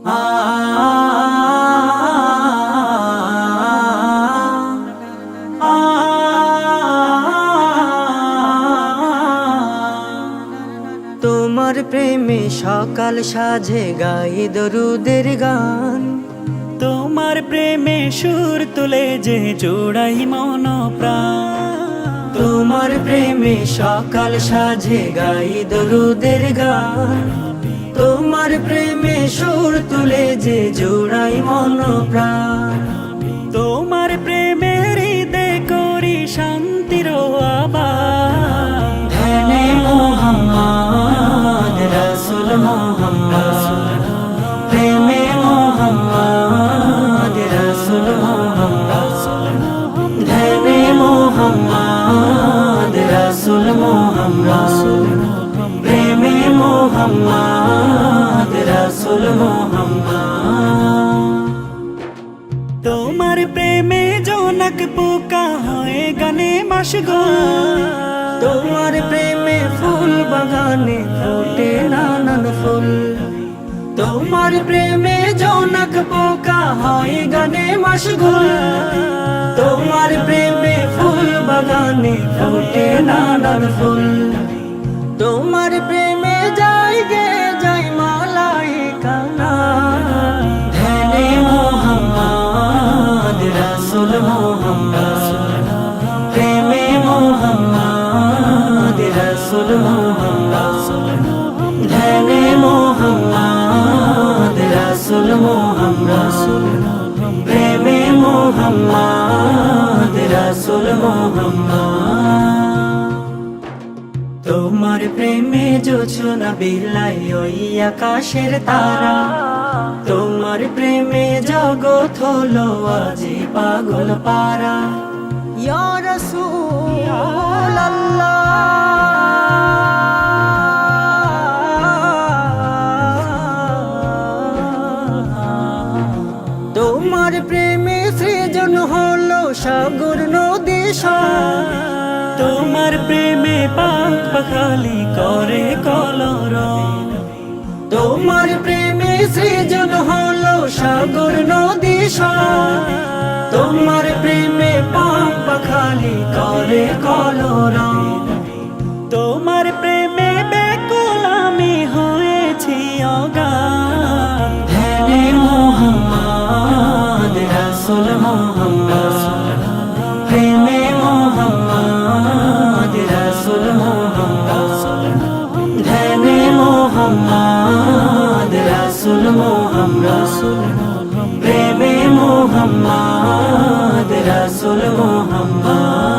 তোমার প্রেমে সকাল সাজে গাই দরুদের গান, তোমার প্রেমে সুর তুলে যে জোড়াই মন প্রাণ। তোমার প্রেমে সকাল সাজে গাই দরুদের গান, তোমার প্রেমে সুর তুলে যে জোড়াই মন প্রাণ। তোমার প্রেমের হৃদে করি শান্তির আবাস, ধ্যানে মোহাম্মদ রাসূল মোহাম্মদ, প্রেমে মোহাম্মদ রাসূল মোহাম্মদ, ধ্যানে মোহাম্মদ রাসূল মোহাম্মদ, প্রেমে মোহাম্মদ রাসূল মোহাম্মদ। তোমার প্রেমে জোনাক পোকা হয় গানে মাশগুল, তোমার প্রেমে ফুল বাগানে ফোটে নানান ফুল, তোমার প্রেমে জোনাক পোকা হয় গানে মাশগুল, তোমার প্রেমে ফুল বাগানে ফোটে নানান ফুল, তোমার প্রেমে যাই গে যাই মালাইকা না, ধ্যানে মোহাম্মদ রাসূল মোহাম্মদ, প্রেমে মোহাম্মদ রাসূল মোহাম্মদ, ধ্যানে মোহাম্মদ রাসূল মোহাম্মদ, প্রেমে মোহাম্মদ রাসূল মোহাম্মদ। তোমার প্রেমে জোছনা বিলাই ওই আকাশের তারা, তোমার প্রেমে জগৎ হলো আজি পাগল পারা। ইয়া রাসূলুল্লাহ তোমার প্রেমে সৃজন হলো সাগর নদী সব, তোমার প্রেমে পাখ পাখালি করে কলরব, তোমার প্রেমে সৃজন হলো সাগর নদী সব, তোমার প্রেমে পাখ পাখালি করে কলরব, তোমার প্রেমে ব্যাকুল আমি হয়েছি অগাধ, ধ্যানে মোহাম্মদ রাসূল মোহাম্মদ, প্রেমে মোহাম্মদ রাসূল মোহাম্মদ, ধ্যানে মোহাম্মদ রাসূল মোহাম্মদ, প্রেমে মোহাম্মদ রাসূল মোহাম্মদ।